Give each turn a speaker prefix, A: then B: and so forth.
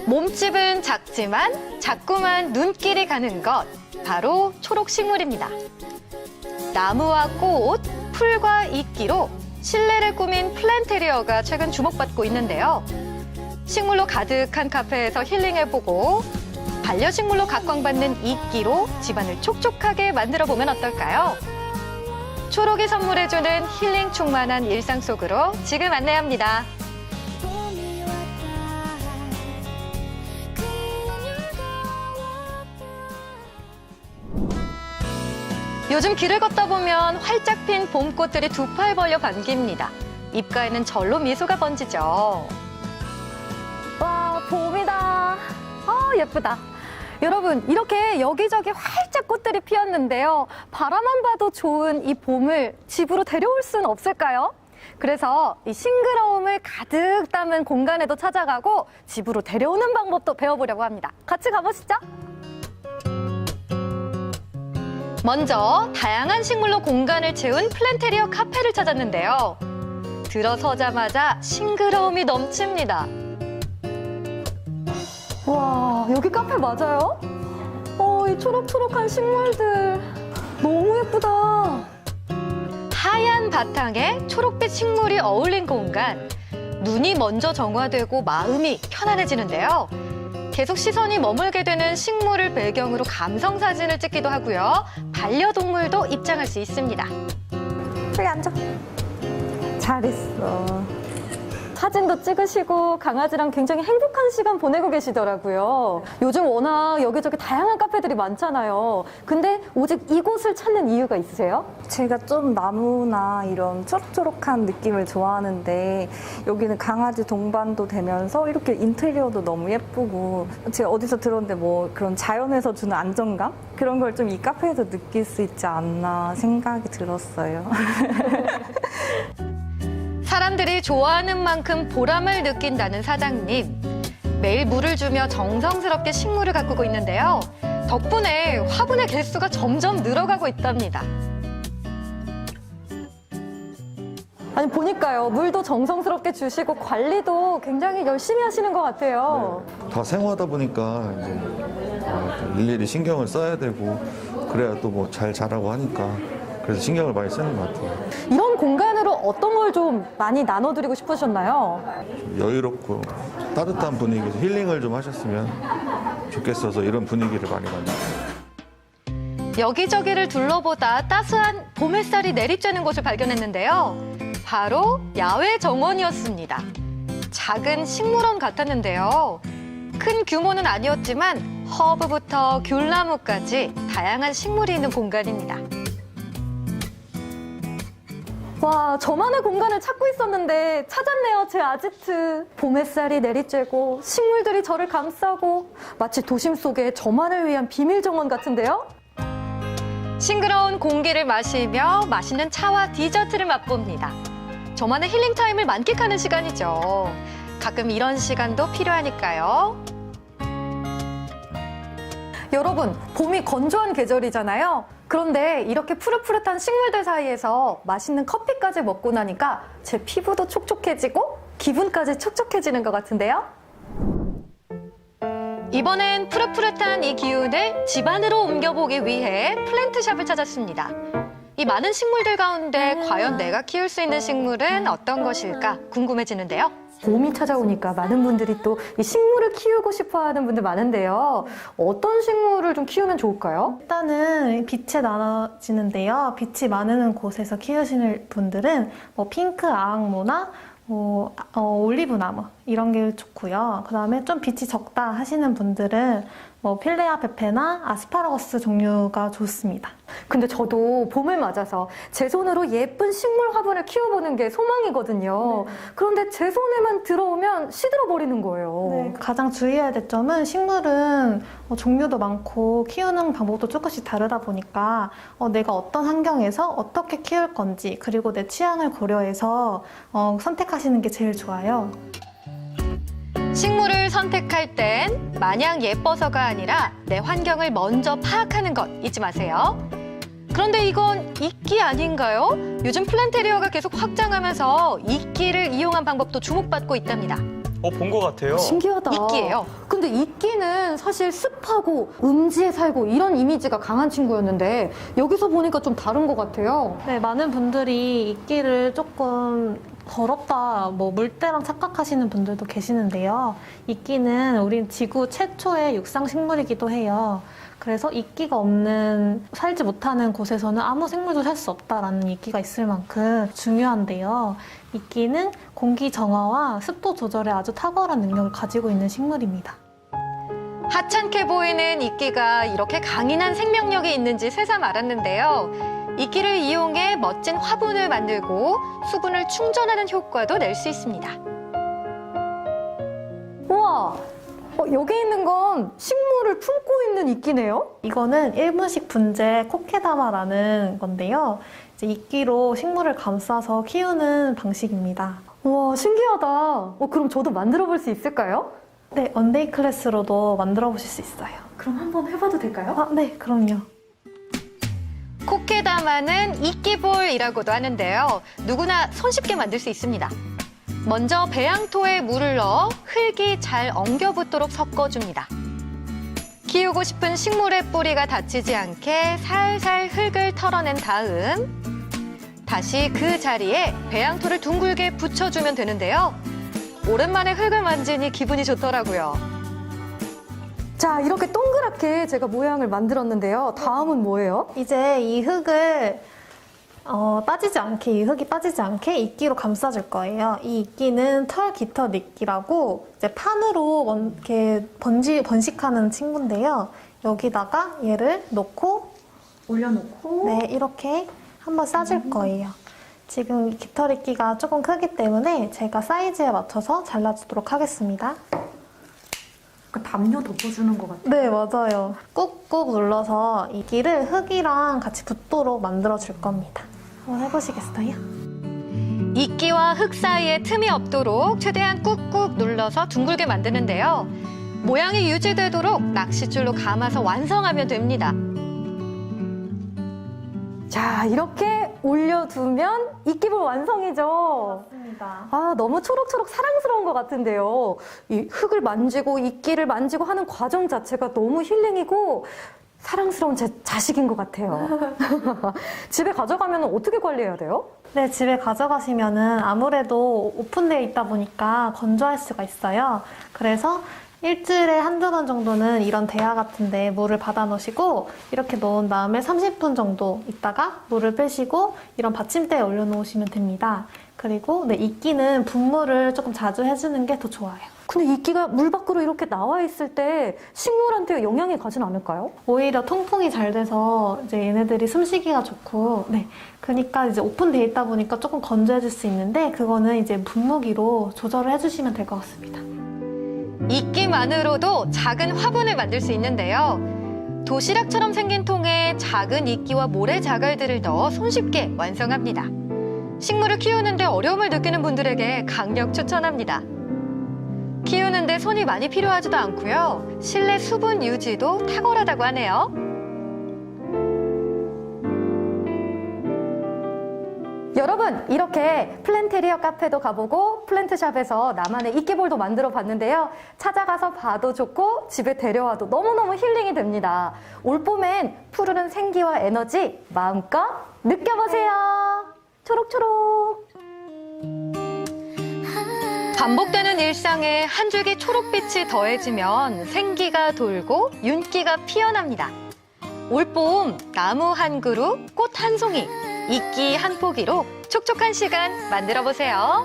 A: 몸집은 작지만 자꾸만 눈길이 가는 것, 바로 초록식물입니다. 나무와 꽃, 풀과 이끼로 실내를 꾸민 플랜테리어가 최근 주목받고 있는데요. 식물로 가득한 카페에서 힐링해보고 반려식물로 각광받는 이끼로 집안을 촉촉하게 만들어보면 어떨까요? 초록이 선물해주는 힐링 충만한 일상 속으로 지금 안내합니다. 요즘 길을 걷다 보면 활짝 핀 봄꽃들이 두 팔 벌려 반깁니다. 입가에는 절로 미소가 번지죠.
B: 와, 봄이다. 아, 예쁘다. 여러분, 이렇게 여기저기 활짝 꽃들이 피었는데요. 바라만 봐도 좋은 이 봄을 집으로 데려올 수는 없을까요? 그래서 이 싱그러움을 가득 담은 공간에도 찾아가고 집으로 데려오는 방법도 배워보려고 합니다. 같이 가보시죠.
A: 먼저 다양한 식물로 공간을 채운 플랜테리어 카페를 찾았는데요. 들어서자마자 싱그러움이 넘칩니다.
B: 와, 여기 카페 맞아요? 이 초록초록한 식물들 너무 예쁘다.
A: 하얀 바탕에 초록빛 식물이 어울린 공간. 눈이 먼저 정화되고 마음이 편안해지는데요. 계속 시선이 머물게 되는 식물을 배경으로 감성 사진을 찍기도 하고요. 반려동물도 입장할 수 있습니다.
B: 여기 앉아. 잘했어. 사진도 찍으시고 강아지랑 굉장히 행복한 시간 보내고 계시더라고요. 요즘 워낙 여기저기 다양한 카페들이 많잖아요. 근데 오직 이곳을 찾는 이유가 있으세요?
C: 제가 좀 나무나 이런 초록초록한 느낌을 좋아하는데 여기는 강아지 동반도 되면서 이렇게 인테리어도 너무 예쁘고 제가 어디서 들었는데 뭐 그런 자연에서 주는 안정감? 그런 걸 좀 이 카페에서 느낄 수 있지 않나 생각이 들었어요.
A: 사람들이 좋아하는 만큼 보람을 느낀다는 사장님. 매일 물을 주며 정성스럽게 식물을 가꾸고 있는데요. 덕분에 화분의 개수가 점점 늘어가고 있답니다.
B: 아니, 보니까요. 물도 정성스럽게 주시고 관리도 굉장히 열심히 하시는 것 같아요.
D: 다 생화하다 보니까 이제 일일이 신경을 써야 되고 그래야 또 뭐 잘 자라고 하니까 그래서 신경을 많이 쓰는 것 같아요.
B: 이런 공간으로 어떤 걸 좀 많이 나눠드리고 싶으셨나요?
D: 좀 여유롭고 따뜻한 분위기에서 힐링을 좀 하셨으면 좋겠어서 이런 분위기를 많이 만들었어요.
A: 여기저기를 둘러보다 따스한 봄 햇살이 내리쬐는 곳을 발견했는데요. 바로 야외 정원이었습니다. 작은 식물원 같았는데요. 큰 규모는 아니었지만 허브부터 귤나무까지 다양한 식물이 있는 공간입니다.
B: 와, 저만의 공간을 찾고 있었는데 찾았네요, 제 아지트. 봄 햇살이 내리쬐고 식물들이 저를 감싸고 마치 도심 속의 저만을 위한 비밀 정원 같은데요?
A: 싱그러운 공기를 마시며 맛있는 차와 디저트를 맛봅니다. 저만의 힐링 타임을 만끽하는 시간이죠. 가끔 이런 시간도 필요하니까요.
B: 여러분, 봄이 건조한 계절이잖아요. 그런데 이렇게 푸릇푸릇한 식물들 사이에서 맛있는 커피까지 먹고 나니까 제 피부도 촉촉해지고 기분까지 촉촉해지는 것 같은데요?
A: 이번엔 푸릇푸릇한 이 기운을 집안으로 옮겨보기 위해 플랜트샵을 찾았습니다. 이 많은 식물들 가운데 과연 내가 키울 수 있는 식물은 어떤 것일까 궁금해지는데요.
B: 봄이 찾아오니까 많은 분들이 또 이 식물을 키우고 싶어 하는 분들 많은데요. 어떤 식물을 좀 키우면 좋을까요?
E: 일단은 빛에 나눠지는데요. 빛이 많은 곳에서 키우시는 분들은 뭐 핑크 아앙모나 올리브 나무 이런 게 좋고요. 그다음에 좀 빛이 적다 하시는 분들은 뭐 필레아 페페나 아스파라거스 종류가 좋습니다.
B: 근데 저도 봄을 맞아서 제 손으로 예쁜 식물 화분을 키워보는 게 소망이거든요. 그런데 제 손에만 들어오면 시들어 버리는 거예요.
E: 가장 주의해야 될 점은 식물은 종류도 많고 키우는 방법도 조금씩 다르다 보니까 내가 어떤 환경에서 어떻게 키울 건지 그리고 내 취향을 고려해서 선택하시는 게 제일 좋아요.
A: 식물을 선택할 땐 마냥 예뻐서가 아니라 내 환경을 먼저 파악하는 것 잊지 마세요. 그런데 이건 이끼 아닌가요? 요즘 플랜테리어가 계속 확장하면서 이끼를 이용한 방법도 주목받고 있답니다.
F: 본 것 같아요.
B: 신기하다.
A: 이끼예요.
B: 근데 근데 이끼는 사실 습하고 음지에 살고 이런 이미지가 강한 친구였는데 여기서 보니까 좀 다른 것 같아요.
E: 네, 많은 분들이 이끼를 조금 더럽다, 뭐 물때랑 착각하시는 분들도 계시는데요. 이끼는 우리 지구 최초의 육상 식물이기도 해요. 그래서 이끼가 없는, 살지 못하는 곳에서는 아무 생물도 살 수 없다라는 이끼가 있을 만큼 중요한데요. 이끼는 공기 정화와 습도 조절에 아주 탁월한 능력을 가지고 있는 식물입니다.
A: 하찮게 보이는 이끼가 이렇게 강인한 생명력이 있는지 새삼 알았는데요. 이끼를 이용해 멋진 화분을 만들고 수분을 충전하는 효과도 낼 수 있습니다.
B: 우와! 여기 있는 건 식물을 품고 있는 이끼네요?
E: 이거는 일본식 분재 코케다마라는 건데요. 이제 이끼로 식물을 감싸서 키우는 방식입니다.
B: 우와, 신기하다. 그럼 저도 만들어 볼 수 있을까요?
E: 네, 원데이 클래스로도 만들어 보실 수 있어요.
B: 그럼 한번 해봐도 될까요?
E: 아, 네, 그럼요.
A: 코케다마는 이끼볼이라고도 하는데요. 누구나 손쉽게 만들 수 있습니다. 먼저 배양토에 물을 넣어 흙이 잘 엉겨붙도록 섞어줍니다. 키우고 싶은 식물의 뿌리가 다치지 않게 살살 흙을 털어낸 다음 다시 그 자리에 배양토를 둥글게 붙여주면 되는데요. 오랜만에 흙을 만지니 기분이 좋더라고요.
B: 자, 이렇게 동그랗게 제가 모양을 만들었는데요. 다음은 뭐예요?
E: 이제 이 흙을 빠지지 않게, 이 흙이 빠지지 않게 이끼로 감싸줄 거예요. 이 이끼는 털 깃털 이끼라고 이제 판으로 이렇게 번식하는 친구인데요. 여기다가 얘를 놓고
B: 올려놓고.
E: 네, 이렇게 한번 싸줄 거예요. 지금 깃털 이끼가 조금 크기 때문에 제가 사이즈에 맞춰서 잘라주도록 하겠습니다.
B: 담요 덮어주는 것 같아요.
E: 네, 맞아요. 꾹꾹 눌러서 이끼를 흙이랑 같이 붙도록 만들어줄 겁니다. 한번 해보시겠어요?
A: 이끼와 흙 사이에 틈이 없도록 최대한 꾹꾹 눌러서 둥글게 만드는데요. 모양이 유지되도록 낚싯줄로 감아서 완성하면 됩니다.
B: 자, 이렇게 올려두면 이끼볼 완성이죠.
E: 맞습니다.
B: 아, 너무 초록초록 사랑스러운 것 같은데요. 이 흙을 만지고 이끼를 만지고 하는 과정 자체가 너무 힐링이고 사랑스러운 제 자식인 것 같아요. 집에 가져가면 어떻게 관리해야 돼요?
E: 네, 집에 가져가시면은 아무래도 오픈되어 있다 보니까 건조할 수가 있어요. 그래서 일주일에 한두 번 정도는 이런 대야 같은데 물을 받아 놓으시고 이렇게 넣은 다음에 30분 정도 있다가 물을 빼시고 이런 받침대에 올려놓으시면 됩니다. 그리고 네, 이끼는 분무를 조금 자주 해주는 게 더 좋아요.
B: 근데 이끼가 물 밖으로 이렇게 나와 있을 때 식물한테 영향이 가진 않을까요?
E: 오히려 통풍이 잘 돼서 이제 얘네들이 숨쉬기가 좋고, 네. 그러니까 이제 오픈되어 있다 보니까 조금 건조해질 수 있는데 그거는 이제 분무기로 조절을 해주시면 될 것 같습니다.
A: 이끼만으로도 작은 화분을 만들 수 있는데요. 도시락처럼 생긴 통에 작은 이끼와 모래 자갈들을 넣어 손쉽게 완성합니다. 식물을 키우는데 어려움을 느끼는 분들에게 강력 추천합니다. 키우는데 손이 많이 필요하지도 않고요. 실내 수분 유지도 탁월하다고 하네요.
B: 여러분, 이렇게 플랜테리어 카페도 가보고 플랜트샵에서 나만의 이끼볼도 만들어 봤는데요. 찾아가서 봐도 좋고 집에 데려와도 너무너무 힐링이 됩니다. 올봄엔 푸르른 생기와 에너지 마음껏 느껴보세요. 초록초록.
A: 반복되는 일상에 한 줄기 초록빛이 더해지면 생기가 돌고 윤기가 피어납니다. 올봄 나무 한 그루, 꽃 한 송이, 이끼 한 포기로 촉촉한 시간 만들어 보세요.